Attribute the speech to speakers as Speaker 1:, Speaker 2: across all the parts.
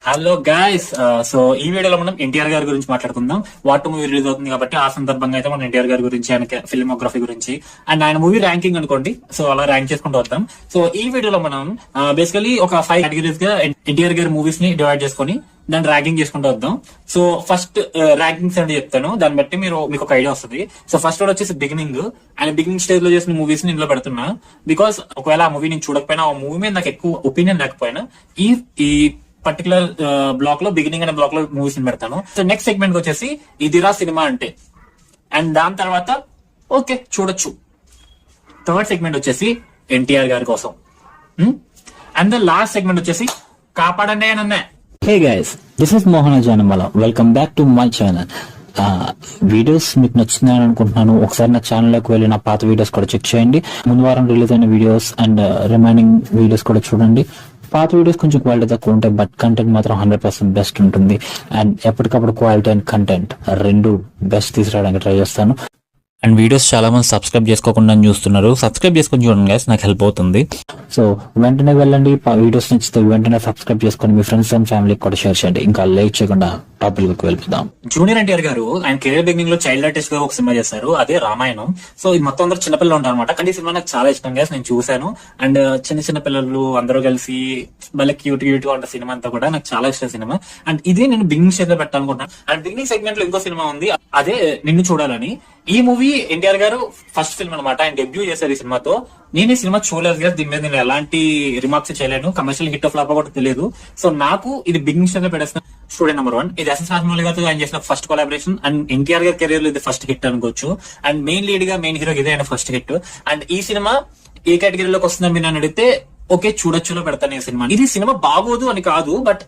Speaker 1: Hello guys. So ఈ వీడియోలో మనం ఎన్టీఆర్ గారి గురించి మాట్లాడుకుందాం. వాట్ మూవీ రిలీజ్ అవుతుంది కాబట్టి ఆ సందర్భంగా అయితే మనం ఎన్టీఆర్ గారి గురించి, ఆయన ఫిల్మోగ్రఫీ గురించి అండ్ ఆయన మూవీ ర్యాంకింగ్ అనుకోండి, సో అలా ర్యాంక్ చేసుకుంటూ వద్దాం. సో ఈ వీడియోలో మనం బేసికలీ ఒక 5 కేటగిరీస్ గా ఎన్టీఆర్ గారి మూవీస్ ని డివైడ్ చేసుకుని దాన్ని ర్యాంకింగ్ చేసుకుంటూ వద్దాం. సో ఫస్ట్ ర్యాంకింగ్స్ అంటే చెప్తాను, దాన్ని బట్టి మీకు ఒక ఐడియా వస్తుంది. సో ఫస్ట్ వచ్చేసి బిగినింగ్. ఆయన బిగినింగ్ స్టేజ్ లో చేసిన మూవీస్ ని ఇందులో పెడుతున్నా, బికాస్ ఒకవేళ ఆ మూవీ నేను చూడకపోయినా, ఆ మూవీ మీద నాకు ఎక్కువ ఒపీనియన్ లేకపోయినా ఈ పర్టికులర్ బ్లాక్ లో, బిగినింగ్ అనే బ్లాక్ లో మూవీస్ ని పెడతాను. సో నెక్స్ట్ సెగ్మెంట్ వచ్చేసి ఇదిరా సినిమా అంటే, అండ్ దాని తర్వాత ఓకే చూడొచ్చు. థర్డ్ సెగ్మెంట్ వచ్చేసి ఎన్టీఆర్ గారి కోసం, అండ్ ద లాస్ట్ సెగ్మెంట్ వచ్చేసి కాపాడండి అని అన్నా.
Speaker 2: Hey guys, this is Mohan Janamala. Welcome back to my channel. Videos మీకు నచ్చిందని అనుకుంటున్నాను. ఒకసారి నా ఛానల్లోకి వెళ్ళి నా పాత వీడియోస్ కూడా చెక్ చేయండి. ముందు వారం రిలీజ్ అయిన వీడియోస్ అండ్ రిమైనింగ్ వీడియోస్ కూడా చూడండి. పాత వీడియోస్ కొంచెం క్వాలిటీ తక్కువ ఉంటాయి, బట్ కంటెంట్ మాత్రం 100% బెస్ట్ ఉంటుంది. అండ్ ఎప్పటికప్పుడు క్వాలిటీ అండ్ కంటెంట్ రెండు బెస్ట్ తీసుకురావడానికి ట్రై చేస్తాను. అండ్ వీడియోస్ చాలా మంది సబ్స్క్రైబ్ చేసుకోకుండా చూస్తున్నారు. సబ్స్క్రైబ్ చేసుకొని చూడండి గైస్, నాకు హెల్ప్ అవుతుంది. సో వెంటనే వెళ్ళండి, వీడియోస్ నచ్చితే వెంటనే సబ్స్క్రైబ్ చేసుకొని మీ ఫ్రెండ్స్ అండ్ ఫ్యామిలీకి కూడా షేర్ చేయండి. ఇంకా లేట్ చేయకుండా టాపిక్ లోకి వెళ్ళిపోదాం.
Speaker 1: జూనియర్ ఎన్టీఆర్ గారు ఆయన కెరీర్ బిగినింగ్ లో చైల్డ్ ఆర్టిస్ట్ గా ఒక సినిమా చేశారు, అదే రామాయణం. సో ఇది మొత్తం అందరూ చిన్నపిల్లలు ఉంటారు అనమాట, కానీ ఈ సినిమా నాకు చాలా ఇష్టం గైస్. నేను చూశాను, అండ్ చిన్న చిన్న పిల్లలు అందరూ కలిసి భలే క్యూట్ క్యూట్ గా ఉన్న సినిమా అంతా కూడా నాకు చాలా ఇష్టం సినిమా. అండ్ ఇది నేను బిగినింగ్ స్టేజ్ లో పెట్టాలనుకుంటున్నాను. అండ్ బిగినింగ్ సెగ్మెంట్ లో ఇంకో సినిమా ఉంది, అదే నిన్ను చూడాలని. ఈ మూవీ ఎన్టీఆర్ గారు ఫస్ట్ ఫిల్మ్ అనమాట, ఆయన డెబ్యూ చేశారు ఈ సినిమాతో. నేను ఈ సినిమా చూడలేదు కదా, దీని మీద నేను ఎలాంటి రిమార్క్స్ చేయలేను, కమర్షియల్ హిట్ ఆఫ్ ఫ్లాప్ కూడా తెలియదు. సో నాకు ఇది బిగినింగ్ స్టేజ్ లో పెట్టేసిన స్టూడెంట్ నెంబర్ 1. ఇది ఎస్ఎస్ రాజమౌళి గారితో ఆయన చేసిన ఫస్ట్ కొలాబరేషన్, అండ్ ఎన్టీఆర్ గారి కెరీర్ లో ఇది ఫస్ట్ హిట్ అనుకోవచ్చు. అండ్ మెయిన్ లీడ్ గా మెయిన్ హీరో ఇదే ఆయన ఫస్ట్ హిట్. అండ్ ఈ సినిమా ఏ కేటగిరీలోకి వస్తుందని మీరు నన్ను అడిగితే ఓకే చూడొచ్చులో పెడతాను ఈ సినిమా. ఇది సినిమా బాగోదు అని కాదు, బట్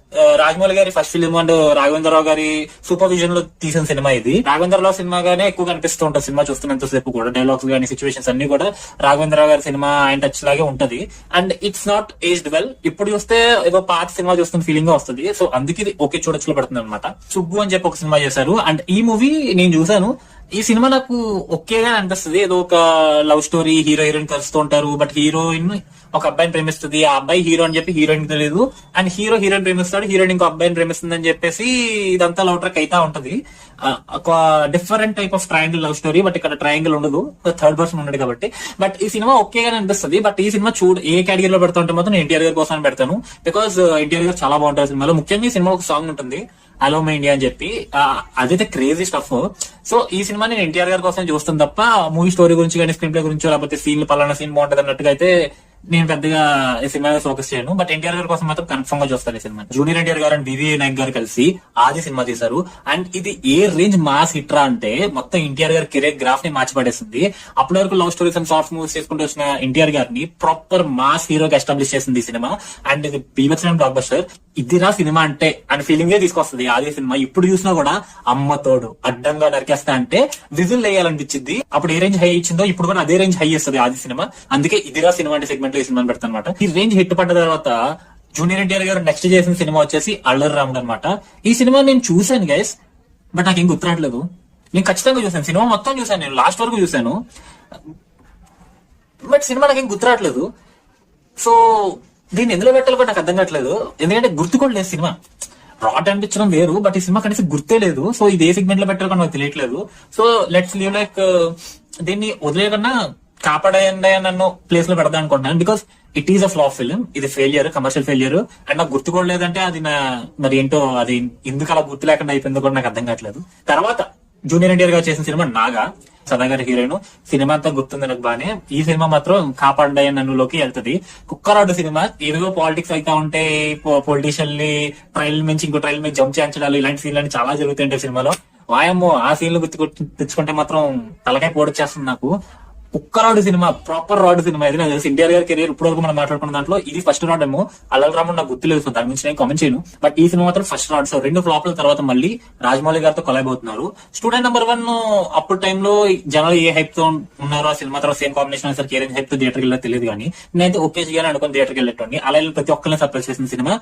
Speaker 1: రాజమౌళి గారి ఫస్ట్ ఫిల్మ్ అండ్ రాఘవేంద్రరావు గారి సూపర్విజన్ లో తీసిన సినిమా ఇది. రాఘవేంద్రరావు సినిమాగానే ఎక్కువ కనిపిస్తూ ఉంటుంది సినిమా చూస్తున్నంతసేపు కూడా. డైలాగ్స్ గానీ, సిచ్యువేషన్స్ అన్ని కూడా రాఘవేంద్రరావు గారి సినిమా ఆయన టచ్ లాగే ఉంటది. And it's not aged well. ఇప్పుడు చూస్తే ఏదో పాత సినిమా చూస్తున్న ఫీలింగ్ గా వస్తుంది. సో అందుకే ఇది ఓకే చూడొచ్చులో పెడుతుంది అనమాట. సుబ్బు అని చెప్పి ఒక సినిమా చేశారు, అండ్ ఈ మూవీ నేను చూసాను. ఈ సినిమా నాకు ఓకేగా అనిపిస్తుంది. ఏదో ఒక లవ్ స్టోరీ, హీరో హీరోయిన్ కలుస్తూ ఉంటారు, బట్ హీరోయిన్ ఒక అబ్బాయిని ప్రేమిస్తుంది, ఆ అబ్బాయి హీరో అని చెప్పి హీరోయిన్ తెలియదు, అండ్ హీరో హీరోయిన్ ప్రేమిస్తాడు, హీరోయిన్ ఇంకో అబ్బాయిని ప్రేమిస్తుంది అని చెప్పేసి ఇదంతా లవ్ ట్రాక్ అయితా ఉంటది. ఒక different type of triangle love story, but ఇక్కడ ట్రయాంగిల్ ఉండదు, థర్డ్ పర్సన్ ఉండదు కాబట్టి. బట్ ఈ సినిమా ఓకేగానే అనిపిస్తుంది. బట్ ఈ సినిమా ఏ కేటగిరీలో పెడతా ఉంటే మాత్రం నేను ఎన్టీఆర్ గారి కోసం పెడతాను, బికాస్ ఎన్టీఆర్ గారు చాలా బాగుంటారు సినిమాలో. ముఖ్యంగా ఈ సినిమా ఒక సాంగ్ ఉంటుంది, హలో మై ఇండియా అని చెప్పి, అదైతే క్రేజీ స్టఫ్. సో ఈ సినిమా నేను ఎన్టీఆర్ గారి కోసం చూస్తాను తప్ప మూవీ స్టోరీ గురించి కానీ, స్క్రీన్ ప్లే గురించో, లేకపోతే సీన్ పలానా సీన్ బాగుంటది అన్నట్టుగా అయితే నేను పెద్దగా ఈ సినిమా ఫోకస్ చేయను. బట్ ఎన్టీఆర్ గారి కోసం మాత్రం కన్ఫర్మ్ గా చూస్తాను ఈ సినిమా. జూనియర్ ఎన్టీఆర్ గారు అండ్ వివి నాయక్ గారు కలిసి ఆది సినిమా తీశారు, అండ్ ఇది ఏ రేంజ్ మాస్ హిట్రా అంటే మొత్తం ఎన్టీఆర్ గారి కెరీర్ గ్రాఫ్ ని మార్చి పడేసింది. అప్పటి వరకు love stories and soft movies చేసుకుంటూ వచ్చిన ఎన్టీఆర్ గారిని ప్రాపర్ మాస్ హీరోగా ఎస్టాబ్లిష్ చేసింది ఈ సినిమా. అండ్ ఇది బీభత్సమైన బ్లాక్ బస్టర్. ఇదిరా సినిమా అంటే అని ఫీలింగే తీసుకొస్తుంది ఆది సినిమా. ఇప్పుడు చూసినా కూడా అమ్మ తోడు అడ్డంగా నరికేస్తా అంటే విజిల్ వేయాలనిపించింది. అప్పుడు ఏ రేంజ్ హై ఇచ్చిందో ఇప్పుడు కూడా అదే రేంజ్ హై ఇస్తుంది ఆది సినిమా. అందుకే ఇదిరా సినిమా అంటే సెగ్మెంట్ లో ఈ సినిమాని పెడతాను అనమాట. ఈ రేంజ్ హిట్ పడ్డ తర్వాత జూనియర్ ఎన్టీఆర్ గారు నెక్స్ట్ చేసిన సినిమా వచ్చేసి అల్లరి రాముడు అనమాట. ఈ సినిమా నేను చూశాను గైస్, బట్ నాకేం గుర్తురాట్లేదు. నేను ఖచ్చితంగా చూసాను, సినిమా మొత్తం చూసాను, నేను లాస్ట్ వరకు చూసాను, బట్ సినిమా నాకేం గుర్తురాట్లేదు. సో దీన్ని ఎందులో పెట్టాలో కూడా నాకు అర్థం కావట్లేదు, ఎందుకంటే గుర్తుకోవడం లేదు. సినిమా రాట్ అనిపించడం వేరు, బట్ ఈ సినిమా కనీసం గుర్తే లేదు. సో ఇది ఏ సెగ్మెంట్ లో పెట్టాలో కూడా నాకు తెలియట్లేదు. సో లెట్స్ లీవ్ లైక్ దీన్ని వదిలేయకుండా కాపాడండి నన్ను ప్లేస్ లో పెడదాం అనుకుంటున్నాను, because it is a flop film. ఇది ఫెయిలియర్, కమర్షియల్ ఫెయిలియర్. అండ్ నాకు గుర్తుకోలేదంటే అది మరి ఏంటో, అది ఎందుకు అలా గుర్తు లేకుండా అయిపోయిందో కూడా నాకు అర్థం కావట్లేదు. తర్వాత జూనియర్ ఎన్టీఆర్ గారు చేసిన సినిమా నాగా, సదా గారి హీరోయిన్. సినిమా అంతా గుర్తుంది నాకు బానే. ఈ సినిమా మాత్రం కాపాడండి నన్నులోకి వెళ్తుంది. కుక్కరాడు సినిమా ఏదో పాలిటిక్స్ అయితే ఉంటే పొలిటీషియన్ ట్రైల్ నుంచి ఇంకో ట్రైల్ మీద జంప్ చేయించడాలు, ఇలాంటి సీన్లు చాలా జరుగుతుంటాయి సినిమాలో. వాయమ్మో ఆ సీన్లు తెచ్చుకుంటే మాత్రం తలకాయ పోడొచ్చేస్తుంది నాకు. కుక్కరాడు సినిమా ప్రాపర్ రాడు సినిమా. ఇది నాకు తెలిసి ఎన్టీఆర్ గారి కెరీర్ ఇప్పుడు వరకు మనం మాట్లాడుకున్న దాంట్లో ఇది ఫస్ట్ రాడ్ ఏమో. అల్లరి రాముడు నాకు గుర్తులేదు, సో దాని గురించి నేను కామెంట్ చేయను, బట్ ఈ సినిమా మాత్రం ఫస్ట్ రాడ్. సో 2 ఫ్లాప్ల తర్వాత మళ్ళీ రాజమౌళి గారితో కొలాబ్ అవుతున్నారు. స్టూడెంట్ నెంబర్ 1 అప్పుడు టైంలో జనాలు ఏ హైప్ తో ఉన్నారు, ఆ సినిమా తర్వాత సేమ్ కాంబినేషన్ సార్ ఏ హైప్ తో థియేటర్కి వెళ్ళా తెలియదు, కానీ నేనైతే ఓకే చేయాలని అనుకుని థియేటర్కి వెళ్ళేటండి. అలా ప్రతి ఒక్కరిని సర్ప్రైజ్ చేసిన సినిమా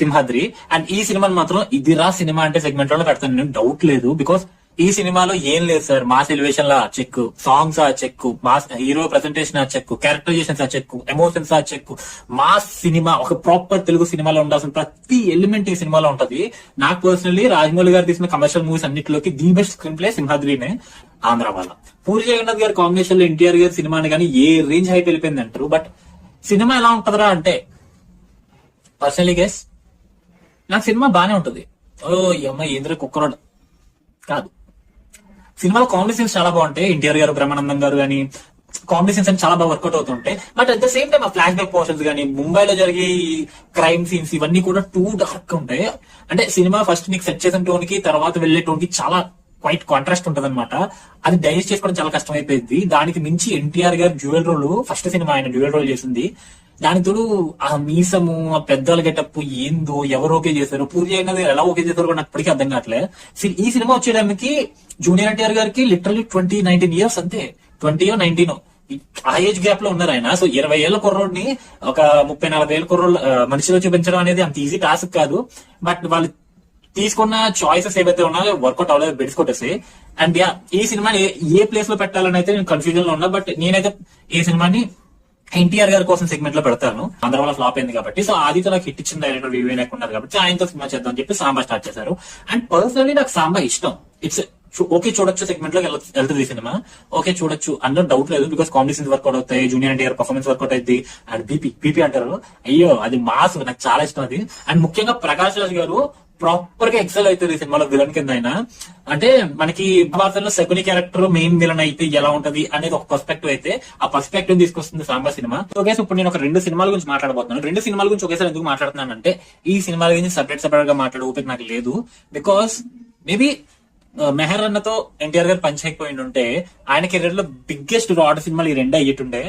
Speaker 1: సింహాద్రి. అండ్ ఈ సినిమాని మాత్రం ఇదిరా సినిమా అంటే సెగ్మెంట్ లో పెడతాను నేను, డౌట్ లేదు, బికాస్ ఈ సినిమాలో ఏం లేదు సార్, మాస్ ఎలివేషన్ లా చెక్, సాంగ్స్ ఆ చెక్, మాస్ హీరో ప్రెజెంటేషన్ ఆ చెక్, క్యారెక్టరైజేషన్స్ ఆ చెక్, ఎమోషన్స్ ఆ చెక్, మాస్ సినిమా ఒక ప్రాపర్ తెలుగు సినిమాలో ఉండాల్సిన ప్రతి ఎలిమెంట్ ఈ సినిమాలో ఉంటది. నాకు పర్సనల్లీ రాజమౌళి గారు తీసిన కమర్షియల్ మూవీస్ అన్నిటిలోకి ది బెస్ట్ స్క్రీన్ ప్లే సింహాద్రినే, ఆంధ్ర వాళ్ళ. పూరి జగన్నాథ్ గారి కాంబినేషన్ లో ఎన్టీఆర్ గారి సినిమాని కానీ ఏ రేంజ్ హైప్ వెళ్ళిపోయింది అంటారు. బట్ సినిమా ఎలా ఉంటదరా అంటే, పర్సనలీ గెస్ నాకు సినిమా బానే ఉంటది. ఓ అమ్మ ఏంద్ర కుక్కరోడ్ కాదు, సినిమాలో కామెడీ సీన్స్ చాలా బాగుంటాయి. ఎన్టీఆర్ గారు, బ్రహ్మానందం గారు కానీ కామెడీ సీన్స్ అని చాలా బాగా వర్కౌట్ అవుతుంటాయి. But at the same time ఆ ఫ్లాష్ బ్యాక్ పోర్షన్స్ కానీ, ముంబైలో జరిగే క్రైమ్ సీన్స్ ఇవన్నీ కూడా టూ డార్క్ ఉంటాయి. అంటే సినిమా ఫస్ట్ నీకు సెట్ చేసిన టోన్ కి తర్వాత వెళ్లే టోన్ కి చాలా క్వైట్ కాంట్రాస్ట్ ఉంటది అనమాట. అది డైజెస్ట్ చేసుకోవడం చాలా కష్టమైపోయింది. దానికి మించి ఎన్టీఆర్ గారు డ్యూయల్ రోల్, ఫస్ట్ సినిమా ఆయన డ్యూయల్ రోల్ చేసింది. దానికి తోడు ఆ మీసము, ఆ పెద్దల గెటప్ ఏందో ఎవరు ఓకే చేశారు, పూరి అయినది ఎలా ఓకే చేశారు కూడా నాకు ఇప్పటికీ అర్థం కావట్లేదు. ఈ సినిమా వచ్చేయడానికి జూనియర్ ఎన్టీఆర్ గారికి లిటరల్లీ 19 years అంతే, 19 ఆ ఏజ్ గ్యాప్ లో ఉన్నారు ఆయన. సో 20 ఏళ్ల కుర్రోడిని ఒక 30-40 ఏళ్ల కుర్రోడు మనిషిలో చూపించడం అనేది అంత ఈజీ టాస్క్ కాదు. బట్ వాళ్ళు తీసుకున్న చాయిసెస్ ఏవైతే ఉన్నాయో వర్కౌట్ అవ్వలేదు, బెడ్స్ కొట్టేసి. అండ్ ఈ సినిమాని ఏ ప్లేస్ లో పెట్టాలని అయితే నేను కన్ఫ్యూజన్ లో ఉన్నా. బట్ నేనైతే ఈ సినిమాని ఎన్టీఆర్ గారి కోసం సెగ్మెంట్ లో పెడతాను. ఆంధ్ర వల్ల ఫ్లాప్ అయింది కాబట్టి. సో ఆదితో నాకు హిట్ ఇచ్చిన డైరెక్టర్ వివేక్ ఉన్నారు కాబట్టి ఆయనతో సినిమా చేద్దాం అని చెప్పి సాంబా స్టార్ట్ చేశారు. అండ్ పర్సనలీ నాకు సాంబా ఇష్టం. ఇట్స్ ఓకే చూడొచ్చు సెగ్మెంట్ లో వెళ్తుంది సినిమా, ఓకే చూడొచ్చు అందులో డౌట్ లేదు. బికాస్ కామెడీ సీన్స్ వర్కౌట్ అవుతాయి, జూనియర్ ఎన్టీఆర్ పర్ఫార్మెన్స్ వర్కౌట్ అయింది. అండ్ బీపీ అంటారు, అయ్యో అది మాస్, నాకు చాలా ఇష్టం అది. అండ్ ముఖ్యంగా ప్రకాష్ రాజ్ గారు ప్రాపర్ గా ఎక్సెల్ అవుతుంది ఈ సినిమాలో విలన్ కింద. ఆయన అంటే మనకి భారతంలో శకుని క్యారెక్టర్ మెయిన్ విలన్ అయితే ఎలా ఉంటది అనేది ఒక పర్స్పెక్టివ్ అయితే, ఆ పర్స్పెక్టివ్ తీసుకొస్తుంది సాంబా సినిమా. ఓకే, ఇప్పుడు నేను ఒక 2 సినిమాల గురించి మాట్లాడబోతున్నాను. 2 సినిమాల గురించి ఒకేసారి ఎందుకు మాట్లాడుతున్నాను అంటే, ఈ సినిమాల గురించి సపరేట్ గా మాట్లాడే ఓపిక నాకు లేదు. బికాస్ మేబీ మెహర్ అన్నతో ఎన్టీఆర్ గారు పనిచేయకపోయి ఉంటే ఆయన కెరీర్ లో బిగ్గెస్ట్ రాడ్ సినిమాలు ఈ 2 అయ్యేటుండే.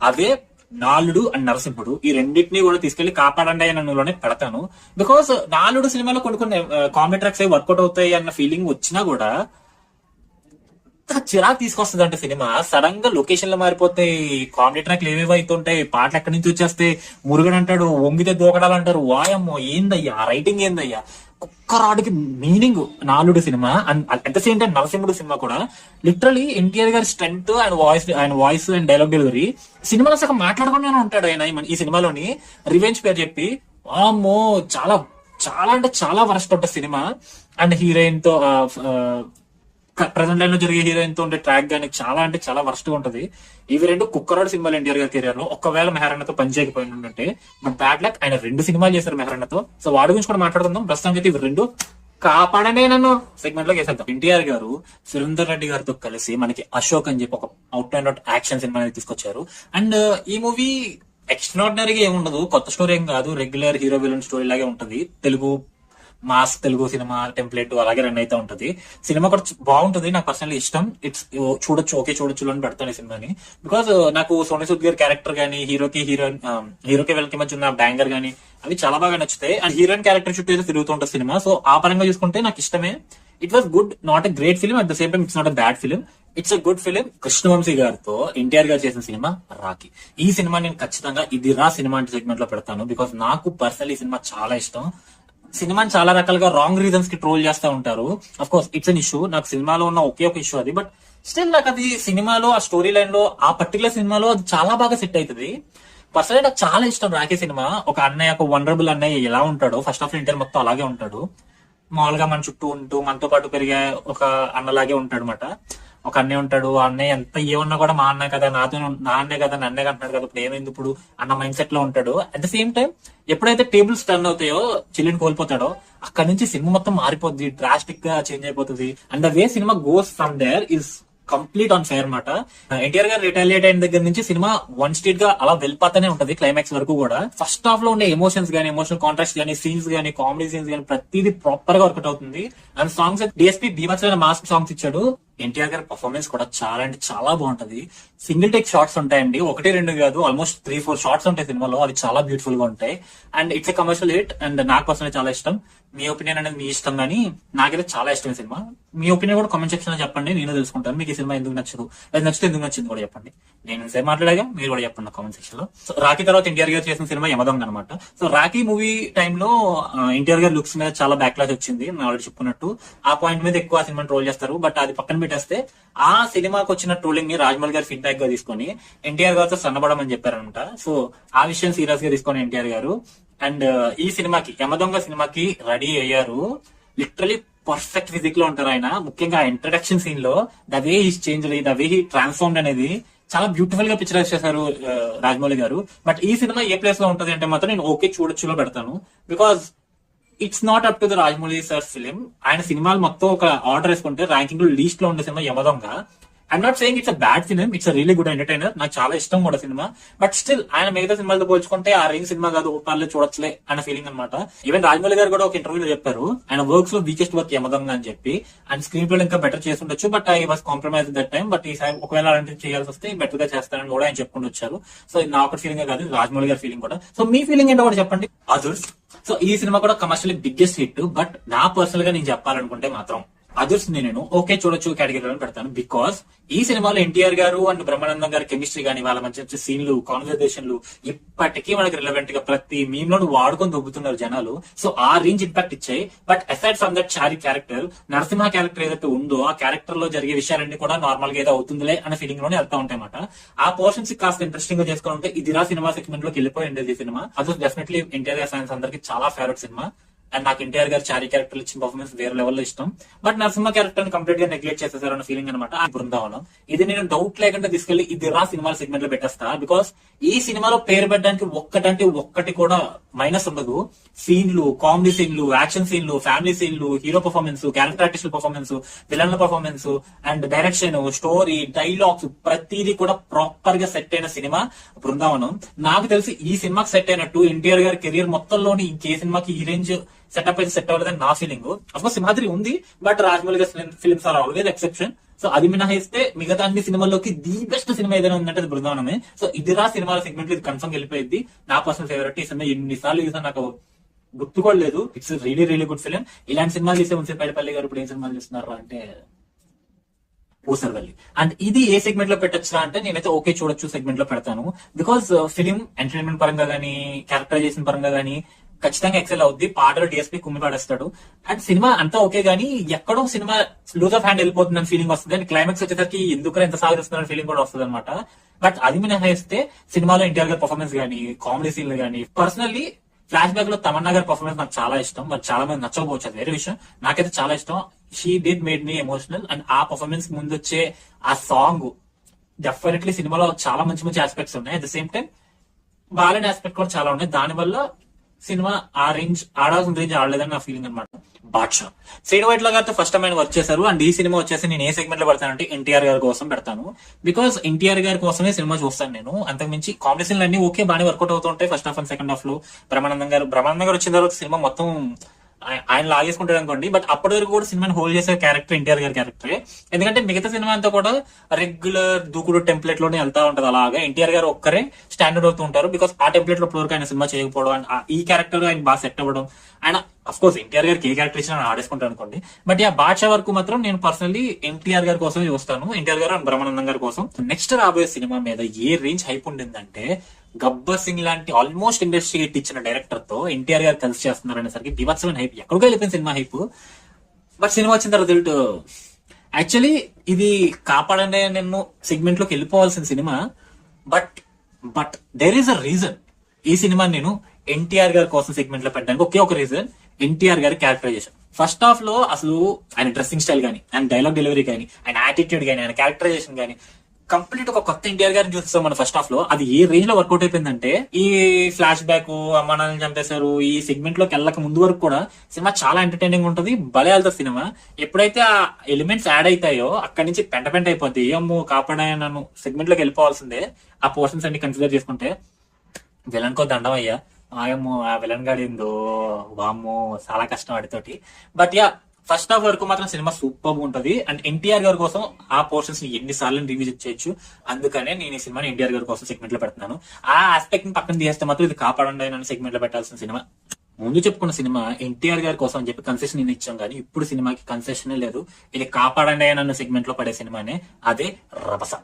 Speaker 1: అదే నాలుడు అండ్ నరసింహుడు. ఈ రెండింటినీ కూడా తీసుకెళ్లి కాపాడండి అన్నలోనే పెడతాను. బికాస్ నాలుడు సినిమాలో కొన్ని కామెడీ ట్రాక్స్ అవి వర్కౌట్ అవుతాయి అన్న ఫీలింగ్ వచ్చినా కూడా చిరాకు తీసుకొస్తుంది. అంటే సినిమా సడన్ గా లొకేషన్ లో మారిపోతాయి, కామెడీ ట్రాక్లు ఏవేవో అవుతుంటాయి, పాటలు ఎక్కడి నుంచి వచ్చేస్తే, మురుగన్ అంటాడు, వంగితే దూకడాలు అంటారు. వాయమ్మో ఏందయ్యా రైటింగ్, ఏందయ్యా ఒక్క రాడికి మీనింగ్ నాలుడు సినిమా. And at the same time Narasimhudu సినిమా కూడా literally NTR garu strength and voice and dialogue delivery సినిమాలో సగం మాట్లాడుకునే ఉంటాడు ఆయన ఈ సినిమాలోని. రివెంజ్ పేరు చెప్పి వామ్మో చాలా చాలా అంటే చాలా వరస్ట్ ఉంటుంది సినిమా. అండ్ హీరోయిన్ తో ప్రెసెంట్ లైన్ లో జరిగే హీరోయిన్ తో ఉండే ట్రాక్ గానీ చాలా అంటే చాలా వరస్ట్ గా ఉంటది. ఇవి 2 కుక్కరాడు సినిమాలు ఎన్టీఆర్ గారి కెరియర్ లో. ఒకవేళ మెహరన్నతో పని చేయకపోయి ఉంటే, బట్ బ్యాడ్ లక్ ఆయన 2 సినిమాలు చేశారు మెహరన్నతో. సో వాడి గురించి కూడా మాట్లాడుకుందాం. ప్రస్తుతానికి అయితే ఇవి 2 కాపాడనే నన్ను సెగ్మెంట్ లో వేసేద్దాం. ఎన్టీఆర్ గారు సురేందర్ రెడ్డి గారితో కలిసి మనకి అశోక్ అని చెప్పి ఒక out and out action cinema అనేది తీసుకొచ్చారు. అండ్ ఈ మూవీ ఎక్స్ట్రాడినరీగా ఏముండదు, కొత్త స్టోరీ ఏం కాదు, రెగ్యులర్ హీరో విలన్ స్టోరీ లాగే ఉంటది. మాస్ తెలుగు సినిమా టెంప్లెట్ అలాగే రన్ అయితే ఉంటది. సినిమా కూడా బాగుంటది, నాకు పర్సనల్లీ ఇష్టం. ఇట్స్ చూడొచ్చు, ఓకే చూడొచ్చు అని పెడతాను ఈ సినిమాని. బికాస్ నాకు సోనీ సూద్ గారి క్యారెక్టర్ గానీ, హీరోకి వీళ్ళకి మధ్య ఉన్న బ్యాంగర్ గానీ అవి చాలా బాగా నచ్చుతాయి. అండ్ హీరోయిన్ క్యారెక్టర్ చుట్టూ అయితే తిరుగుతూ ఉంటుంది సినిమా. సో ఆ పరంగా చూసుకుంటే నాకు ఇష్టమే. It was good, not a great film, at the same time it's not a bad film, it's a good film. Krishna Vamsi గారితో ఎన్టీఆర్ గారు చేసిన సినిమా రాఖీ. ఈ సినిమా నేను ఖచ్చితంగా ఇది రా సినిమా అంటే సెగ్మెంట్ లో పెడతాను. బికాస్ నాకు పర్సనల్లీ ఈ సినిమా చాలా ఇష్టం. సినిమాని చాలా రకాలుగా రాంగ్ రీజన్స్ కి ట్రోల్ చేస్తూ ఉంటారు. Of course it's an issue. నాకు సినిమాలో ఉన్న ఒకే ఒక ఇష్యూ అది. బట్ స్టిల్ నాకు అది సినిమాలో ఆ స్టోరీ లైన్ లో ఆ పర్టికులర్ సినిమాలో అది చాలా బాగా సెట్ అవుతుంది. పర్సనలీ నాకు చాలా ఇష్టం రాఖీ సినిమా. ఒక అన్నయ్య, ఒక వనరబుల్ అన్నయ్య ఎలా ఉంటాడో ఫస్ట్ ఆఫ్ ఇంటర్ మొత్తం అలాగే ఉంటాడు. మామూలుగా మన చుట్టూ ఉంటూ మనతో పాటు పెరిగే ఒక అన్నలాగే ఉంటాడు అనమాట. ఒక అన్నయ్య ఉంటాడు, ఆ అన్నయ్య ఎంత ఏమన్నా కూడా మా అన్న కదా, నా అన్నే కదా, నన్నే అంటున్నాడు కదా, ఇప్పుడు ఏమైంది ఇప్పుడు అన్న మైండ్ సెట్ లో ఉంటాడు. అట్ ద సేమ్ టైం ఎప్పుడైతే టేబుల్స్ టర్న్ అవుతాయో, చెల్లిని కోల్పోతాడో, అక్కడ నుంచి సినిమా మొత్తం మారిపోద్ది, డ్రాస్టిక్ గా చేంజ్ అయిపోతుంది. And the way cinema goes from there is complete on fire అనమాట. ఎన్టీఆర్ గారు రిటాలియేట్ అయిన దగ్గర నుంచి సినిమా వన్ స్ట్రీట్ గా అలా వెళ్ళిపోతానే ఉంటది క్లైమాక్స్ వరకు కూడా. ఫస్ట్ హాఫ్ లో ఉండే ఎమోషన్స్ గానీ, ఎమోషనల్ కాంట్రాక్ట్స్ గానీ, సీన్స్ గానీ, కామెడీ సీన్స్ గానీ ప్రతిదీ ప్రాపర్ గా వర్కౌట్ అవుతుంది. అండ్ సాంగ్స్ డిఎస్పీ బీభత్సమైన మాస్క్ సాంగ్స్ ఇచ్చాడు. ఎన్టీఆర్ గారి పర్ఫార్మెన్స్ కూడా చాలా అంటే చాలా బాగుంటది. సింగిల్ టేక్ షాట్స్ ఉంటాయండి, 1-2 కాదు, ఆల్మోస్ట్ 3-4 షాట్స్ ఉంటాయి సినిమాలో. అవి చాలా బ్యూటిఫుల్ గా ఉంటాయి and it's a commercial hit. And నాకు పర్సనల్ చాలా ఇష్టం. మీ ఒపీనియన్ అనేది మీ ఇష్టం, కానీ నాకైతే చాలా ఇష్టం ఈ సినిమా. మీ ఒపీనియన్ కూడా కామెంట్ సెక్షన్ లో చెప్పండి, నేను తెలుసుకుంటాను మీకు ఈ సినిమా ఎందుకు నచ్చదు, అది నచ్చితే ఎందుకు నచ్చింది కూడా చెప్పండి. నేను సేమ్ మాట్లాడగా మీరు కూడా చెప్పండి కామెంట్ సెక్షన్ లో. సో రాఖీ తర్వాత ఎన్టీఆర్ గారు చేసిన సినిమా యమదొంగ అనమాట. సో రాఖీ మూవీ టైంలో ఎన్టీఆర్ గారి లుక్స్ మీద చాలా బ్యాక్లాష్ వచ్చింది, నేను ఆల్రెడీ చెప్పుకున్నట్టు. ఆ పాయింట్ మీద ఎక్కువ సినిమా ట్రోల్ చేస్తారు. బట్ అది పక్కన పెట్టేస్తే ఆ సినిమాకి వచ్చిన ట్రోలింగ్ ని రాజమౌళి గారు ఫీడ్బ్యాక్ గా తీసుకొని ఎన్టీఆర్ గారితో సన్నబడమని చెప్పారనమాట. సో ఆ విషయం సీరియస్ గా తీసుకొని ఎన్టీఆర్ గారు అండ్ ఈ సినిమాకి యమదొంగ సినిమాకి రెడీ అయ్యారు. లిటరలీ పర్ఫెక్ట్ ఫిజిక్ లో ఉంటారు ఆయన. ముఖ్యంగా ఇంట్రడక్షన్ సీన్ లో the way he change, the way he transformed అనేది చాలా బ్యూటిఫుల్ గా పిక్చరైజ్ చేశారు రాజమౌళి గారు. బట్ ఈ సినిమా ఏ ప్లేస్ లో ఉంటది అంటే మాత్రం నేను ఓకే చూడొచ్చులో పెడతాను. Because it's not up to the Rajamouli sir film. ఆయన సినిమాలు మొత్తం ఒక ఆర్డర్ వేసుకుంటే ర్యాంకింగ్ లో లీస్ట్ లో ఉండే cinema Yamadonga. I'm not saying it's a bad film, it's a really good entertainer. నాకు చాలా ఇష్టం కూడా సినిమా. బట్ స్టిల్ ఆయన మిగతా సినిమాలతో పోల్చుకుంటే ఆ రేంజ్ సినిమా కాదు, పర్లేదు చూడొచ్చులే అన్న ఫీలింగ్ అనమాట. ఈవెన్ రాజమౌళి గారు కూడా ఒక ఇంటర్వ్యూలో చెప్పారు ఆయన వర్క్స్ లో వీకెస్ట్ వర్క్ యమదొంగ అని చెప్పి. అండ్ స్క్రీన్ ప్లే ఇంకా బెటర్ చేసి ఉండొచ్చు, but I was compromise that time. But ఈసారి ఒకవేళ అలాంటివి చేయాల్సి వస్తే బెటర్ గా చేస్తారని కూడా ఆయన చెప్పుకుంటూ వచ్చారు. సో నా ఒక ఫీలింగ్ కాదు, రాజమౌళి గారి ఫీలింగ్ కూడా. సో మీ ఫీలింగ్ ఏంటో కూడా చెప్పండి. అదుర్స్, సో ఈ సినిమా కూడా కమర్షియల్ బిగ్గెస్ట్ హిట్. బట్ నా పర్సనల్ గా నేను చెప్పాలనుకుంటే మాత్రం అదర్స్ నేను ఓకే చూడొచ్చు కేటగిరీలో పెడతాను. బికాస్ ఈ సినిమాలో ఎన్టీఆర్ గారు అండ్ బ్రహ్మానందం గారి కెమిస్ట్రీ గానీ, వాళ్ళ మంచి మంచి సీన్లు, కాన్వర్సేషన్లు ఇప్పటికీ మనకి రిలవెంట్ గా ప్రతి మీమ్ లో వాడుకొని దొబ్బుతున్నారు జనాలు. సో ఆ రేంజ్ ఇంపాక్ట్ ఇచ్చాయి. But aside from that Chari character, Narasimha character ఏదైతే ఉందో ఆ క్యారెక్టర్ లో జరిగే విషయాలన్నీ కూడా నార్మల్ గా ఏదో అవుతుందిలే అనే ఫీలింగ్ లోనే వెళ్తా ఉంటాయి అన్నమాట. ఆ పోర్షన్స్ కాస్త ఇంట్రెస్టింగ్ గా చేసుకుని ఉంటే ఇదిరా సినిమా సెగ్మెంట్ లోకి వెళ్ళిపోయి ఉండేది ఈ సినిమా. అది డెఫినెట్లీ ఎన్టీఆర్ గారి ఫ్యాన్స్ అందరికి చాలా ఫేవరెట్ సినిమా. అండ్ నాకు ఎన్టీఆర్ గారు చారీ క్యారెక్టర్ ఇచ్చిన పర్ఫార్మెన్స్ వేరే లెవెల్లో ఇష్టం. బట్ నరసింహ క్యారెక్టర్ ని కంప్లీట్ గా నెగ్లెక్ట్ చేసేసారు అన్న ఫీలింగ్ అనమాట. ఆ బృందావనం ఇది నేను డౌట్ లేకుండా తీసుకెళ్లి ఇది రా సినిమా సెగ్మెంట్ లో పెట్టేస్తా. బికాస్ ఈ సినిమాలో పేరు పెట్టడానికి ఒక్కటంటే ఒక్కటి కూడా మైనస్ ఉండదు. సీన్లు, కామెడీ సీన్లు, యాక్షన్ సీన్లు, ఫ్యామిలీ సీన్లు, హీరో పర్ఫార్మెన్స్, క్యారెక్టర్ ఆర్టిస్టుల పర్ఫార్మెన్స్, విలన్ల performance and direction, story, dialogues ప్రతిదీ కూడా ప్రాపర్ గా సెట్ అయిన సినిమా బృందావనం. నాకు తెలిసి ఈ సినిమాకి సెట్ అయినట్టు ఎన్టీఆర్ గారి కెరీర్ మొత్తంలోని ఇంకే సినిమాకి ఈ రేంజ్ సెటప్ అయితే సెట్ అవ్వలేదని నా ఫీలింగ్. అఫ్కోర్స్ సింహాద్రి ఉంది, బట్ రాజమౌళి గారి films are always exception. So అది మినహాయిస్తే మిగతా అన్ని సినిమాల్లోకి ది బెస్ట్ సినిమా ఏదైనా ఉందంటే అది బృందావనమే. సో ఇదిరా సినిమాల సెగ్మెంట్ ఇది కన్ఫర్మ్ వెళ్ళిపోయింది. నా పర్సనల్ ఫేవరెట్. ఈ సినిమా ఎన్నిసార్లు చూసా నాకు గుర్తుకోలేదు. It's really really good film. ఇలాంటి సినిమాలు తీసే ఉంచే పల్లి గారు ఇప్పుడు ఏం సినిమాలు చూస్తున్నారు అంటే ఊసర్వల్లి. అండ్ ఇది ఏ సెగ్మెంట్ లో పెట్టొచ్చా అంటే నేనైతే ఓకే చూడొచ్చు సెగ్మెంట్ లో పెడతాను. బికాస్ ఫిలిం ఎంటర్టైన్మెంట్ పరంగా గానీ, క్యారెక్టరైజేషన్ పరంగా గానీ ఖచ్చితంగా ఎక్సెల్ అవుద్ది. పాటలు డిఎస్పీ కుమ్మి పాడేస్తాడు. అండ్ సినిమా అంతా ఓకే గానీ ఎక్కడో సినిమా లూజ్ ఆఫ్ హ్యాండ్ వెళ్ళిపోతుందని ఫీలింగ్ వస్తుంది. అండ్ క్లైమాక్స్ వచ్చేసరికి ఎందుకు ఎంత సాగిస్తున్న ఫీలింగ్ కూడా వస్తుంది అనమాట. బట్ అది మినహాయిస్తే సినిమాలో ఎన్టీఆర్ గారి పర్ఫార్మెన్స్ గానీ, కామెడీ సీన్లు గానీ, పర్సనల్లీ ఫ్లాష్ బ్యాక్ లో తమన్నా గారి పర్ఫార్మెన్స్ నాకు చాలా ఇష్టం. బట్ చాలా మంది నచ్చకపోవచ్చు, అది వేరే విషయం. నాకైతే చాలా ఇష్టం. She did made me emotional. And ఆ పర్ఫార్మెన్స్ ముందు వచ్చే ఆ సాంగ్ డెఫినెట్లీ సినిమాలో చాలా మంచి మంచి ఆస్పెక్ట్స్ ఉన్నాయి. అట్ ద సేమ్ టైం బాలెడ్ ఆస్పెక్ట్ కూడా చాలా ఉన్నాయి. దానివల్ల సినిమా ఆ రేంజ్ ఆడాల్సిన రేంజ్ ఆడలేదని నా ఫీలింగ్ అనమాట. బాద్షా శ్రీను వైట్ల గారితో ఫస్ట్ టైం ఆయన వర్క్ చేశారు. అండ్ ఈ సినిమా వచ్చేసి నేను ఏ సెగ్మెంట్ లో పెడతానంటే ఎన్టీఆర్ గారి కోసం పెడతాను. బికాస్ ఎన్టీఆర్ గారి కోసమే సినిమా చూస్తాను నేను. అంతకు మించి కాంబినేషన్లు అన్ని ఓకే బాగానే వర్కౌట్ అవుతూ ఉంటాయి first half and second half లో. బ్రహ్మానందం గారు వచ్చిన తర్వాత సినిమా మొత్తం ఆయన లాగేసుకుంటాడు అనుకోండి. బట్ అప్పటి వరకు కూడా సినిమాని హోల్డ్ చేసే క్యారెక్టర్ ఎన్టీఆర్ గారి క్యారెక్టరే. ఎందుకంటే మిగతా సినిమా అంతా కూడా రెగ్యులర్ దూకుడు టెంప్లెట్ లోనే వెళ్తా ఉంటది. అలాగా ఎన్టీఆర్ గారు ఒక్కరే స్టాండర్డ్ అవుతూ ఉంటారు. బికాస్ ఆ టెంప్లెట్ లో వరకు ఆయన సినిమా చేయకపోవడం అండ్ ఈ క్యారెక్టర్ ఆయన బాగా సెట్ అవ్వడం. ఆయన అఫ్ కోర్స్ ఎన్టీఆర్ గారికి ఏ క్యారెక్టర్ ఇచ్చినా ఆడేసుకుంటాను అనుకోండి. బట్ ఆ బాద్షా వరకు మాత్రం నేను పర్సనల్లీ ఎన్టీఆర్ గారి కోసం చూస్తాను. ఎన్టీఆర్ గారు అండ్ బ్రహ్మానందం గారి కోసం. నెక్స్ట్ రాబోయే సినిమా మీద ఏ రేంజ్ హైప్ ఉండిందంటే గబ్బర్ సింగ్ లాంటి ఆల్మోస్ట్ ఇండస్ట్రీ హిట్ ఇచ్చిన డైరెక్టర్ తో ఎన్టీఆర్ గారు కలిసి చేస్తున్నారు అనేసరికి బీభత్సమైన హైప్. ఎక్కడికి వెళ్ళిపోయింది సినిమా హైప్. బట్ సినిమా వచ్చిన తర్వాత రిజల్ట్ యాక్చువల్లీ ఇది కాపాడనే నేను సెగ్మెంట్ లోకి వెళ్ళిపోవాల్సిన సినిమా. But there is a reason ఈ సినిమా నేను ఎన్టీఆర్ గారి కోసం సెగ్మెంట్ లో పెట్టడానికి ఒకే ఒక రీజన్. ఎన్టీఆర్ గారి క్యారెక్టరైజేషన్ ఫస్ట్ హాఫ్ లో అసలు ఆయన డ్రెస్సింగ్ స్టైల్ గానీ, ఆయన డైలాగ్ డెలివరీ కానీ, ఆయన యాటిట్యూడ్ గానీ, ఆయన క్యారెక్టరైజేషన్ గానీ కంప్లీట్ ఒక కొత్త ఎన్టీఆర్ గారిని చూస్తాం మన ఫస్ట్ హాఫ్ లో. అది ఏ రేంజ్ లో వర్కౌట్ అయిపోయిందంటే ఈ ఫ్లాష్ బ్యాక్, అమ్మానాన్ని చంపేశారు, ఈ సెగ్మెంట్ లోకి వెళ్ళక ముందు వరకు కూడా సినిమా చాలా ఎంటర్టైనింగ్ ఉంటుంది. భలే వెళ్తుంది సినిమా. ఎప్పుడైతే ఆ ఎలిమెంట్స్ యాడ్ అవుతాయో అక్కడి నుంచి పెంట అయిపోద్ది. ఏమో కాపాడాయ నన్ను సెగ్మెంట్ లోకి వెళ్ళిపోవాల్సిందే. ఆ పోర్షన్స్ అన్ని కన్సిడర్ చేసుకుంటే విలన్ కో దండం అయ్యా. ఆయమ్మో ఆ విలన్ గాడిందో వామ్మో చాలా కష్టం వాడితోటి. బట్ యా ఫస్ట్ హాఫ్ వరకు మాత్రం సినిమా సూపర్ ఉంటది. అండ్ ఎన్టీఆర్ గారి కోసం ఆ పోర్షన్స్ ని ఎన్నిసార్లు రివిజిట్ చేయొచ్చు. అందుకనే నేను ఈ సినిమాని ఎన్టీఆర్ గారి కోసం సెగ్మెంట్ లో పెడుతున్నాను. ఆ ఆస్పెక్ట్ ని పక్కన తీస్తే మాత్రం ఇది కాపాడండి అని సెగ్మెంట్ లో పెట్టాల్సిన సినిమా. ముందు చెప్పుకున్న సినిమా ఎన్టీఆర్ గారి కోసం అని చెప్పి కన్సెషన్ నేను ఇచ్చాం, కానీ ఇప్పుడు సినిమాకి కన్సెషన్ లేదు. ఇది కాపాడండి అన్న సెగ్మెంట్ లో పడే సినిమానే, అదే రభస.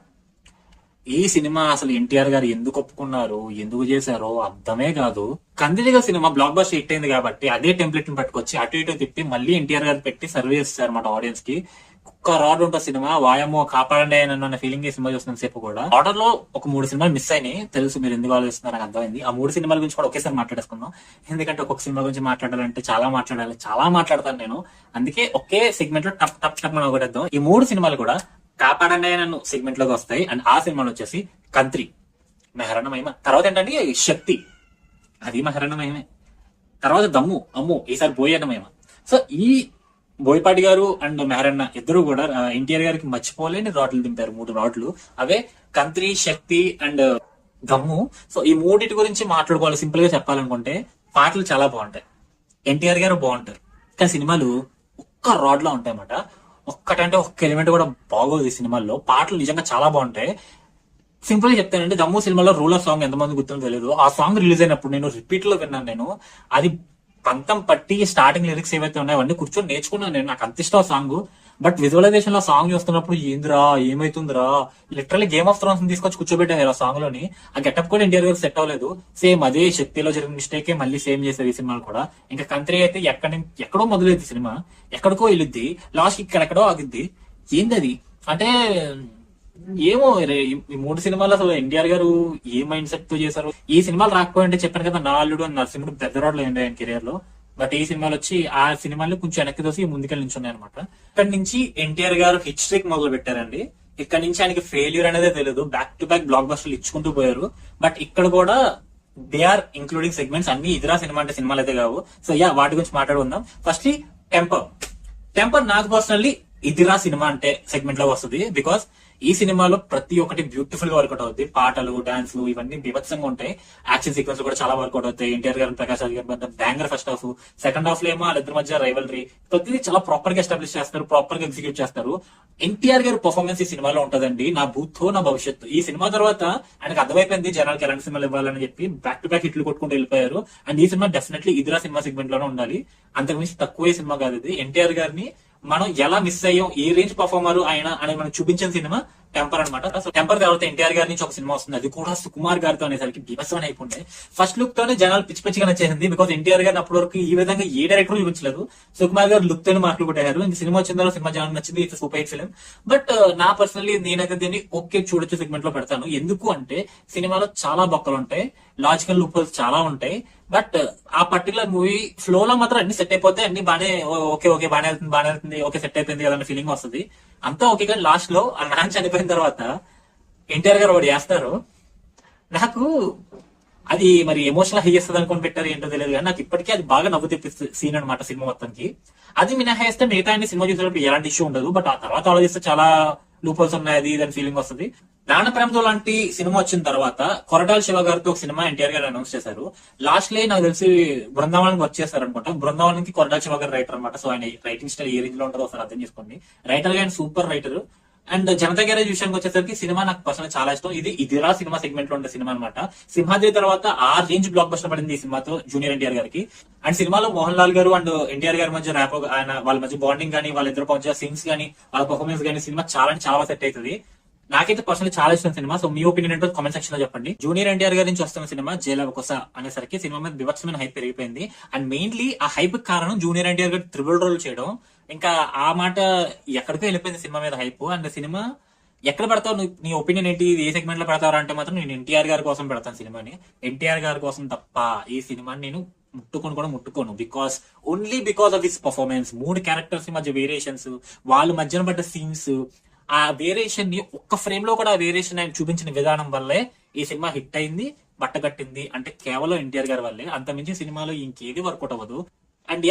Speaker 1: ఈ సినిమా అసలు ఎన్టీఆర్ గారు ఎందుకు ఒప్పుకున్నారు, ఎందుకు చేశారో అర్థమే కాదు. కందిరిగా సినిమా బ్లాక్ బస్టర్ హిట్ అయింది కాబట్టి అదే టెంప్లెట్ ని పట్టుకొచ్చి అటు ఇటు తిప్పి మళ్ళీ ఎన్టీఆర్ గారు పెట్టి సర్వ్ చేస్తారు అన్నమాట ఆడియన్స్ కి. ఒక్క రాడ్ ఉంటుంది సినిమా, వాయమో కాపాడండి అన్న ఫీలింగ్ ఈ సినిమా చూస్తున్న సేపు కూడా. ఆర్డర్ లో ఒక 3 సినిమాలు మిస్ అయినాయి, తెలుసు మీరు ఎందుకు ఆలోచిస్తున్నారు నాకు అర్థమైంది. ఆ 3 సినిమాల గురించి కూడా ఒకేసారి మాట్లాడేసుకుందాం. ఎందుకంటే ఒక్కొక్క సినిమా గురించి మాట్లాడాలంటే చాలా మాట్లాడతాను నేను. అందుకే ఒకే సెగ్మెంట్ లో టప్ టప్ టప్ మనం ఒకటేద్దాం. ఈ 3 సినిమాలు కూడా కాపాడండి నన్ను సెగ్మెంట్ లోకి వస్తాయి. అండ్ ఆ సినిమాలు వచ్చేసి కంత్రి, మెహరణ మహిమ, తర్వాత ఏంటంటే శక్తి, అది మెహరణ మహిమే, తర్వాత దమ్ము, అమ్ము ఈసారి బోయన్న మహిమ. సో ఈ బోయపాటి గారు అండ్ మెహరన్న ఇద్దరు కూడా ఎన్టీఆర్ గారికి మర్చిపోలేని రాడ్లు దింపారు, 3 రాడ్లు. అవే కంత్రి, శక్తి అండ్ దమ్ము. సో ఈ 3 గురించి మాట్లాడుకోవాలి. సింపుల్ గా చెప్పాలనుకుంటే పాటలు చాలా బాగుంటాయి, ఎన్టీఆర్ గారు బాగుంటారు, కానీ సినిమాలు ఒక్క రాడ్ లో ఉంటాయి అన్నమాట. ఒక్కటంటే ఒక్క ఎలిమెంట్ కూడా బాగోదు ఈ సినిమాల్లో. పాటలు నిజంగా చాలా బాగుంటాయి. సింపుల్ గా చెప్తానంటే దమ్ము సినిమాలో రూలర్ సాంగ్ ఎంతమంది గుర్తుందో తెలియదు. ఆ సాంగ్ రిలీజ్ అయినప్పుడు నేను రిపీట్ లో విన్నాను. నేను అది పంతం పట్టి స్టార్టింగ్ లిరిక్స్ ఏవైతే ఉన్నాయో అవన్నీ కూర్చొని నేర్చుకున్నాను నేను. నాకు అంత ఇష్టం ఆ సాంగ్. బట్ విజువలైజేషన్ లో సాంగ్ చూస్తున్నప్పుడు ఏందిరా ఏమైతుందిరా, లిటరల్లీ గేమ్ ఆఫ్ థ్రోన్స్ తీసుకొచ్చి కూర్చోబెట్టారు ఆ సాంగ్ లోని. ఆ గెటప్ కూడా ఎన్టీఆర్ గారు సెట్ అవ్వలేదు. సేమ్ అదే శక్తిలో జరిగిన మిస్టేకే మళ్ళీ సేమ్ చేశారు ఈ సినిమాలు కూడా. ఇంకా కంత్రి అయితే ఎక్కడో మొదలైంది సినిమా, ఎక్కడికో వెళ్ళిద్ది, లాస్ట్ ఇక్కడెక్కడో ఆగిద్ది. ఏంది అది అంటే ఏమో. ఈ 3 సినిమాలు అసలు ఎన్టీఆర్ గారు ఏ మైండ్ సెట్ తో చేశారు. ఈ సినిమాలు రాకపోయింటే చెప్పాను కదా, నా అల్లుడు అని నరసింహుడు పెద్ద రోడ్లు అయ్యింది ఆయన కెరియర్ లో. బట్ ఈ సినిమాలు వచ్చి ఆ సినిమాలు కొంచెం వెనక్కి తోసి ముందుకెళ్ళి నించున్నాయి అనమాట. ఇక్కడ నుంచి ఎన్టీఆర్ గారు హిట్ స్ట్రీక్ మొదలు పెట్టారండి. ఇక్కడ నుంచి ఆయనకి ఫెయిల్యూర్ అనేది తెలియదు, బ్యాక్ టు బ్యాక్ బ్లాక్ బస్టర్లు ఇచ్చుకుంటూ పోయారు. బట్ ఇక్కడ కూడా దే ఆర్ ఇంక్లూడింగ్ సెగ్మెంట్స్ అన్ని ఇదిరా సినిమా అంటే సినిమాలు అయితే కావు. సో వాటి గురించి మాట్లాడుకుందాం. ఫస్ట్ టెంపర్ నాకు పర్సనల్లీ ఇదిరా సినిమా అంటే సెగ్మెంట్ లో వస్తుంది. బికాస్ ఈ సినిమాలో ప్రతి ఒక్కటి బ్యూటిఫుల్ గా వర్కౌట్ అవుతుంది. పాటలు, డాన్స్లు ఇవన్నీ బీభత్సంగా ఉంటాయి. యాక్షన్ సీక్వెన్స్ కూడా చాలా వర్కౌట్ అవుతాయి. ఎన్టీఆర్ గారు, ప్రకాష్ రాజ్ గారి మధ్య banger first half. Second half లో ఏమో వాళ్ళిద్దరి మధ్య రైవలరీ, ప్రతిదీ చాలా ప్రాపర్ గా ఎస్టాబ్లిష్ చేస్తారు, ప్రాపర్ గా ఎగ్జిక్యూట్ చేస్తారు. ఎన్టీఆర్ గారి పర్ఫార్మెన్స్ ఈ సినిమాలో ఉంటదండి. నా భూతో నా భవిష్యత్తు. ఈ సినిమా తర్వాత ఆయనకు అర్థమైపోయింది జనాలకి ఎలాంటి సినిమాలు ఇవ్వాలని చెప్పి బ్యాక్ టు బ్యాక్ హిట్లు కొట్టుకుంటూ వెళ్ళిపోయారు. అండ్ ఈ సినిమా డెఫినెట్లీ ఇదిరా సినిమా సెగ్మెంట్ లోనే ఉండాలి. అంతకుమించి తక్కువ సినిమా కాదు ఇది. ఎన్టీఆర్ గారిని మనం ఎలా మిస్ అయ్యాం, ఏ రేంజ్ పర్ఫార్మర్ ఆయన అని మనం చూపించిన సినిమా టెంపర్ అనమాట. సో టెంపర్ తర్వాత ఎన్టీఆర్ గారి నుంచి ఒక సినిమా వస్తుంది, అది కూడా సుకుమార్ గారితో అనేసరికి బీభత్సమైన అయిపోయింది. ఫస్ట్ లుక్ తోనే జనాలు పిచ్చి పిచ్చిగా నచ్చేసింది. బికాస్ ఎన్టీఆర్ గారిని అప్పటి వరకు ఈ విధంగా ఏ డైరెక్టర్ చూపించలేదు. సుకుమార్ గారు లుక్ తోనే మార్కులు కొట్టారు. ఇంక సినిమా వచ్చిన తర్వాత సినిమా జనాలు నచ్చింది, it's super hit film. But నా పర్సనల్లీ నేనైతే దీన్ని ఓకే చూడొచ్చు సెగ్మెంట్ లో పెడతాను. ఎందుకు అంటే సినిమాలో చాలా బొక్కలు ఉంటాయి, లాజికల్ లూప్ హోల్స్ చాలా ఉంటాయి. బట్ ఆ పర్టికులర్ మూవీ ఫ్లో లో మాత్రం అన్ని సెట్ అయిపోతే అన్ని బానే ఓకే బానే వెళ్తుంది ఓకే సెట్ అయిపోయింది కదా అన్న ఫీలింగ్ వస్తుంది. అంతా ఓకే. కానీ లాస్ట్ లో ఆ నాన్న చనిపోయిన తర్వాత ఎన్టీఆర్ గారు వాడు చేస్తారు. నాకు అది మరి ఎమోషనల్ హై చేస్తుంది అనుకుని పెట్టారు ఏంటో తెలియదు, కానీ నాకు ఇప్పటికీ అది బాగా నవ్వు తెప్పిస్తుంది సీన్ అనమాట సినిమా మొత్తానికి. అది మినహాయిస్తే మిగతా అన్ని సినిమా చూసేటప్పుడు ఎలాంటి ఇష్యూ ఉండదు. బట్ ఆ తర్వాత ఆలోచిస్తే చాలా లూపల్స్ ఉన్నాయి, అది దాని ఫీలింగ్ వస్తుంది. నాన్న ప్రేమతో లాంటి సినిమా వచ్చిన తర్వాత కొరటాల శివ గారితో ఒక సినిమా ఎన్టీఆర్ గారు అనౌన్స్ చేశారు. లాస్ట్ లో నాకు తెలిసి బృందావనానికి వర్క్ చేస్తారు అనుకుంటా. బృందావనానికి కొరటాల శివ గారు రైటర్ అనమాట. సో ఆయన రైటింగ్ స్టైల్ ఏ రేంజ్ లో ఉంటుందో ఒకసారి అర్థం చేసుకోండి. రైటర్ గా ఆయన super writer. And Janata garage విషయానికి వచ్చేసరికి సినిమా నాకు పర్సనల్ చాలా ఇష్టం. ఇదిరా సినిమా సెగ్మెంట్ లో ఉండే సినిమా అనమాట. సింహాద్రి తర్వాత ఆ రేంజ్ బ్లాక్ బస్టర్ పడింది ఈ సినిమాతో జూనియర్ ఎన్టీఆర్ గారికి. అండ్ సినిమాలో మోహన్ లాల్ గారు అండ్ ఎన్టీఆర్ గారి మధ్య ర్యాప్, ఆయన వాళ్ళ మధ్య బాండింగ్ కానీ, వాళ్ళిద్దరు మధ్య సీన్స్ కానీ, వాళ్ళ పర్ఫార్మెన్స్ కానీ సినిమా చాలా సెట్ అవుతుంది. నాకైతే పర్సనల్ చాలా ఇష్టం సినిమా. సో మీ ఒపీనియన్ ఏంటో కామెంట్ సెక్షన్ లో చెప్పండి. జూనియర్ ఎన్టీఆర్ గారి నుంచి వస్తున్న సినిమా జైలవకుశ అనేసరికి సినిమా మీద వివత్సమైన హైప్ పెరిగిపోయింది. అండ్ మెయిన్లీ ఆ హైప్ కారణం జూనియర్ ఎన్టీఆర్ గారు త్రిబుల్ రోల్ చేయడం. ఇంకా ఆ మాట ఎక్కడికో వెళ్ళిపోయింది సినిమా మీద హైప్. అండ్ సినిమా ఎక్కడ పెడతావు, నీ ఒపీనియన్ ఏంటి, ఏ సెగ్మెంట్ లో పెడతావు అంటే మాత్రం నేను ఎన్టీఆర్ గారి కోసం పెడతాను సినిమాని. ఎన్టీఆర్ గారి కోసం తప్ప ఈ సినిమాని నేను ముట్టుకోను. Only because of his performance. 3 characters మధ్య వేరియేషన్స్, వాళ్ళ మధ్యన పడ్డ సీన్స్, ఆ వేరియేషన్ ని ఒక్క ఫ్రేమ్ లో కూడా ఆ వేరియేషన్ ఆయన చూపించిన విధానం వల్లే ఈ సినిమా హిట్ అయింది, బట్టగట్టింది. అంటే కేవలం ఎన్టీఆర్ గారి వల్లే. అంతమించి సినిమాలో ఇంకేది వర్కౌట్ అవ్వదు. అండ్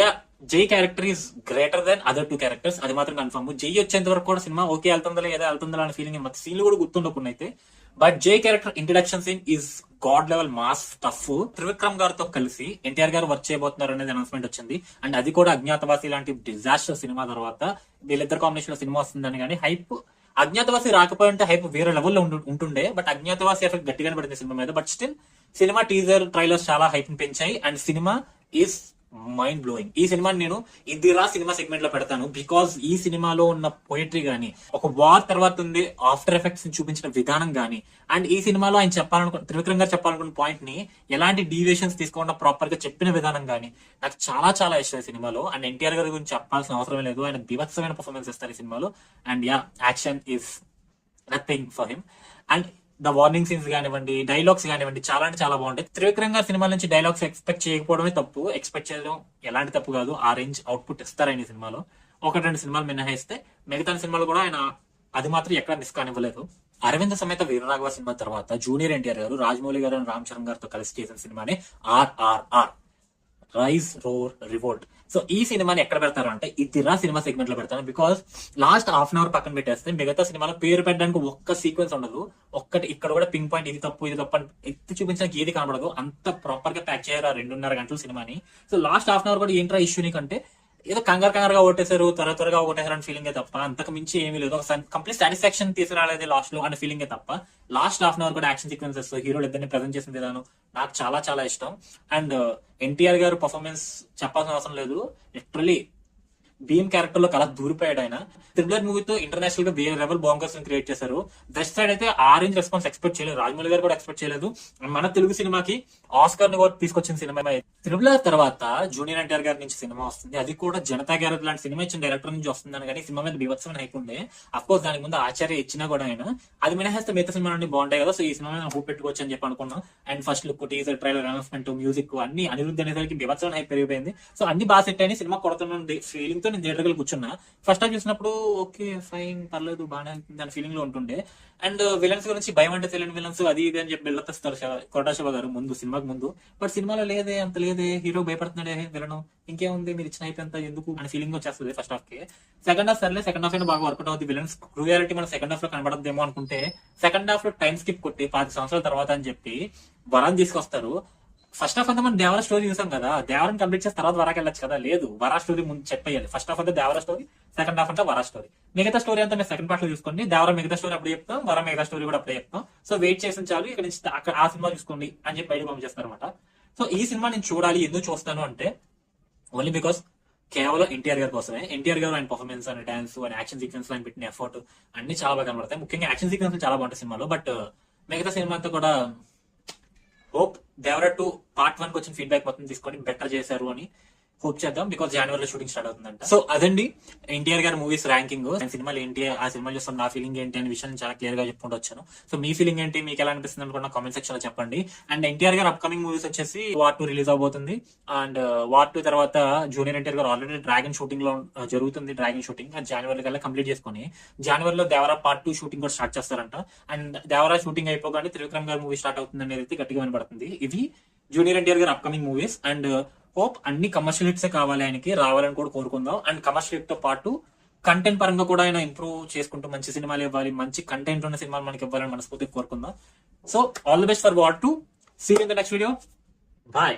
Speaker 1: జై character is greater than other 2 characters, అది మాత్రం కన్ఫర్మ్. జై వచ్చేంత వరకు కూడా సినిమా ఓకే వెళ్తుందా లేదా అనే ఫీలింగ్, సీన్లు కూడా గుర్తుండకుండా అయితే. But the character introduction scene is god level mass tough. Trivikram గారితో కలిసి ఎన్టీఆర్ గారు వర్క్ చేయబోతున్నారు అనేది అనౌన్స్మెంట్ వచ్చింది. అండ్ అది కూడా అజ్ఞాతవాసి లాంటి డిజాస్టర్ సినిమా తర్వాత వీళ్ళిద్దరు కాంబినేషన్ లో సినిమా వస్తుందని. కానీ హైప్ అజ్ఞాతవాసి రాకపోయి ఉంటే హైప్ వేరే లెవెల్లో ఉంటుండే. బట్ అజ్ఞాతవాసి ఎఫెక్ట్ గట్టిగానే పడింది సినిమా మీద. But still cinema teaser trailers చాలా హైప్ ని పెంచాయి. And cinema is mind blowing. ఈ సినిమాని నేను ఇదిరా సినిమా సెగ్మెంట్ లో పెడతాను. బికాస్ ఈ సినిమాలో ఉన్న పోయిటరీ గానీ, ఒక వార్ తర్వాత ఉంది ఆఫ్టర్ ఎఫెక్ట్స్ ని చూపించిన విధానం గానీ, అండ్ ఈ సినిమాలో ఆయన త్రివిక్రమ్ గారు చెప్పాలనుకున్న పాయింట్ ని ఎలాంటి డీవియేషన్స్ తీసుకోకుండా ప్రాపర్ గా చెప్పిన విధానం గానీ నాకు చాలా చాలా ఇష్టం ఈ సినిమాలో. అండ్ ఎన్టీఆర్ గారి గురించి చెప్పాల్సిన అవసరం లేదు. ఆయన బీభత్సమైన పర్ఫార్మెన్స్ ఇస్తారు ఈ సినిమాలో. And yeah, action is nothing for him. And the warning scenes కానివ్వండి, డైలాగ్స్ కానివ్వండి, చాలా అంటే చాలా బాగుంటాయి. త్రివిక్రమ్ గారి సినిమాల నుంచి డైలాగ్స్ ఎక్స్పెక్ట్ చేయకపోవడమే తప్పు. ఎక్స్పెక్ట్ చేయడం ఎలాంటి తప్పు కాదు. ఆ రేంజ్ అవుట్పుట్ ఇస్తారు ఆయన ఈ సినిమాలో. 1-2 సినిమాలు మినహాయిస్తే మిగతా సినిమాలు కూడా ఆయన అది మాత్రం ఎక్కడ మిస్ కానివ్వలేదు. అరవింద సమేత వీరరాఘవ సినిమా తర్వాత జూనియర్ ఎన్టీఆర్ గారు రాజమౌళి గారు రామ్ చరణ్ గారితో కలిసి చేసిన సినిమానే RRR, rise roar revolt. So ఈ సినిమాని ఎక్కడ పెడతారు అంటే ఇదిరా సినిమా సెగ్మెంట్ లో పెడతాను. Because last half an hour పక్కన పెట్టేస్తే మిగతా సినిమాలో పేరు పెట్టడానికి ఒక్క సీక్వెన్స్ ఉండదు. ఒక్కటి ఇక్కడ కూడా పింక్ పాయింట్ ఇది తప్పు ఇది తప్పు అని ఎత్తి చూపించడానికి ఏది కనబడదు. అంత ప్రాపర్ గా ప్యాక్ చేయరు 2.5 గంటల సినిమాని. So last half an hour కూడా ఏంట్రా ఇష్యూ నీకంటే ఏదో కంగారుగా ఓటేశారు, త్వరగా ఓటేశారు అని ఫీలింగే తప్ప అంతకు మించి ఏమీ లేదు. ఒక కంప్లీట్ సాటిస్ఫాక్షన్ తీసుకురాలేదు లాస్ట్ లో అనే ఫీలింగే తప్ప. లాస్ట్ హాఫ్ అన్ అవర్ కూడా యాక్షన్ సీక్వెన్సెస్, హీరోలు ఇద్దరిని ప్రెజెంట్ చేసిన విధానం నాకు చాలా చాలా ఇష్టం. అండ్ ఎన్టీఆర్ గారు పర్ఫార్మెన్స్ చెప్పాల్సిన అవసరం లేదు. లిటరలీ భీమ్ క్యారెక్టర్ లో కలా దూరిపోయాడు ఆయన. త్రిబులర్ మూవీతో ఇంటర్నేషనల్ గా వేరే లెవెల్ బాంకర్స్ క్రియేట్ చేశారు. వెస్ట్ సైడ్ అయితే ఆరెంజ్ రెస్పాన్స్ ఎక్స్పెక్ట్ చేయలేదు. రాజమౌళి గారు కూడా ఎక్స్పెక్ట్ చేయలేదు. మన తెలుగు సినిమాకి ఆస్కార్ ని కూడా తీసుకొచ్చిన సినిమా. త్రిబులర్ తర్వాత జూనియర్ ఎన్టీఆర్ గారి నుంచి సినిమా వస్తుంది. అది కూడా జనతా గ్యారేజ్ లాంటి సినిమా ఇచ్చిన డైరెక్టర్ నుంచి వస్తుందని. కానీ సినిమా మీద బీభత్సమైన హైప్ ఉండే. అఫ్ కోర్స్ దానికి ముందు ఆచార్య ఇచ్చినా కూడా ఆయన అది మినహాయిస్తే మిగతా సినిమాలన్నీ బాగుంటాయి కదా. సో ఈ సినిమా మీద హోప్ పెట్టుకోవచ్చు అని చెప్పి అనుకున్నాం. And first look, teaser, trailer, announcement, music అన్ని అనిరుద్ధ్ అనేసరికి బీభత్సమైన హైప్ పెరిగిపోయింది. సో అన్ని బాగా సెట్ అయినాయి. సినిమా కొడుతున్న ఫీలింగ్ తో నేను థియేటర్ కూర్చున్నా. ఫస్ట్ టైం చూసినప్పుడు ఓకే ఫైన్ పర్లేదు బాగానే దాని ఫీలింగ్ లో ఉంటుండే. అండ్ విలన్స్ గురించి భయం అంటే తెలియని విలన్స్ అది ఇది అని చెప్పి వెళ్ళొస్తారు కోటా శివ గారు సినిమాకి ముందు. బట్ సినిమాలో లేదే, అంత లేదే, హీరో భయపడుతున్నాడే విలను, ఇంకేముంది మీరు ఇచ్చిన హైప్ అంతా ఎందుకు అనే ఫీలింగ్ వచ్చేస్తుంది ఫస్ట్ హాఫ్ కి. సెకండ్ హాఫ్ సర్లే, సెకండ్ హాఫ్ అయినా బాగా వర్కౌట్ అవుతుంది. విలన్స్ క్రూయాలిటీ మన సెకండ్ హాఫ్ లో కనబడదేమో అనుకుంటే సెకండ్ హాఫ్ లో టైం స్కిప్ కొట్టి 10 సంవత్సరాల తర్వాత అని చెప్పి వరాన్ని తీసుకొస్తారు. ఫస్ట్ హాఫ్ అంతా మనం దేవర స్టోరీ చూసాం కదా, దేవరని కంప్లీట్ చేసి తర్వాత వరాకి వెళ్ళొచ్చు కదా. లేదు, వరా స్టోరీ ముందు చెప్పేయాలి. ఫస్ట్ హాఫ్ అంతా దేవర స్టోరీ, సెకండ్ హాఫ్ అంతా వరా స్టోరీ. మిగతా స్టోరీ అంతా మేము సెకండ్ పార్ట్ లో చూసుకోండి. దేవర మిగతా స్టోరీ అప్పుడే చెప్తాం, వరా మిగతా స్టోరీ కూడా అప్పుడే చెప్తాం. సో వెయిట్ చేసిన చాలు, ఇక్కడ నుంచి అక్కడ ఆ సినిమా చూసుకోండి అని చెప్పి బయట పంపిస్తారు అనమాట. సో ఈ సినిమా నేను చూడాలి, ఎందుకు చూస్తాను అంటే ఓన్లీ బికాస్ కేవలం ఎన్టీఆర్ గారి కోసమే. ఎన్టీఆర్ గారు ఆయన పర్ఫార్మెన్స్ అని, డాన్స్ అని, యాక్షన్ సీక్వెన్స్ ఆయన పెట్టిన ఎఫర్ట్ అన్ని చాలా బాగా కనబడతాయి. ముఖ్యంగా యాక్షన్ సీక్వెన్స్ చాలా బాగుంటాయి సినిమాలో. బట్ మిగతా సినిమా అంతా కూడా హోప్ దేవరా 2 పార్ట్ 1 కి వచ్చిన ఫీడ్బ్యాక్ మొత్తం తీసుకొని బెటర్ చేశారు అని హోప్ చేద్దాం. బికాస్ జనవరిలో షూటింగ్ స్టార్ట్ అవుతుందంట. సో అదండి ఎన్టీఆర్ గారి మూవీస్ ర్యాంకింగ్. సినిమాలు ఏంటి, ఆ సినిమా చూస్తాను నా ఫీలింగ్ ఏంటి అనే విషయాన్ని చాలా క్లియర్ గా చెప్పుకుంటూ వచ్చాను. సో మీ ఫీలింగ్ ఏంటి, మీకు ఎలా అనిపిస్తుంది అనుకున్న కామెంట్ సెక్షన్ లో చెప్పండి. అండ్ ఎన్టీఆర్ గారు అప్కమింగ్ మూవీస్ వచ్చేసి వార్ 2 రిలీజ్ అవబోతుంది. అండ్ వార్ 2 తర్వాత జూనియర్ ఎన్టీఆర్ గారు ఆల్రెడీ డ్రాగన్ షూటింగ్ లో జరుగుతుంది. డ్రాగన్ షూటింగ్ జనవరి కల్లా కంప్లీట్ చేసుకుని జనవరిలో దేవరా పార్ట్ 2 షూటింగ్ కూడా స్టార్ట్ చేస్తారంట. అండ్ దేవరా షూటింగ్ అయిపోగానే త్రివిక్రమ్ గారి మూవీ స్టార్ట్ అవుతుంది అనేది అయితే గట్టిగా వినపడుతుంది. ఇవి జూనియర్ ఎన్టీఆర్ గారు అప్కమింగ్ మూవీస్. అండ్ హోప్ అన్ని కమర్షియల్ హిట్స్ కావాలి, ఆయనకి రావాలని కూడా కోరుకుందాం. అండ్ కమర్షియల్ హిట్ తో పాటు కంటెంట్ పరంగా కూడా ఆయన ఇంప్రూవ్ చేసుకుంటూ మంచి సినిమాలు ఇవ్వాలి, మంచి కంటెంట్ ఉన్న సినిమాలు మనకి ఇవ్వాలని మనస్ఫూర్తిగా కోరుకుందాం. So all the best for war 2. See you in the next video. Bye.